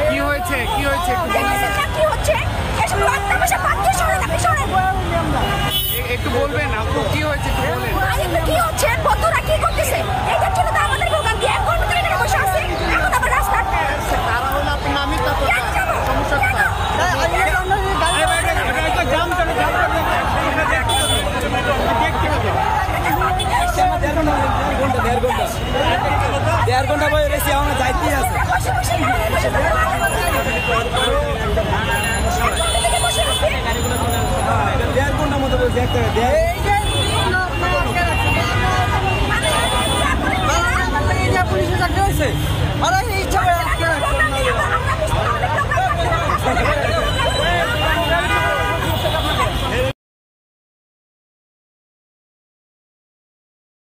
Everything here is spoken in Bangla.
কি হয়েছে কি হয়েছে একটু বলবেন আপু কি হয়েছে একটু বলেন কি হচ্ছে বন্ধুরা কি করতেছে এইটার জন্য তো আমাদের ভোগান্তি 1 ঘন্টা ধরে এখানে বসে আছি এখন আবার রাস্তা তারা হলো আপনার নামই তো সমস্যা দেড় ঘন্টা বয়ে রেখে আমার যাইতেই আছে 1.5 ঘন্টার মতো বলছে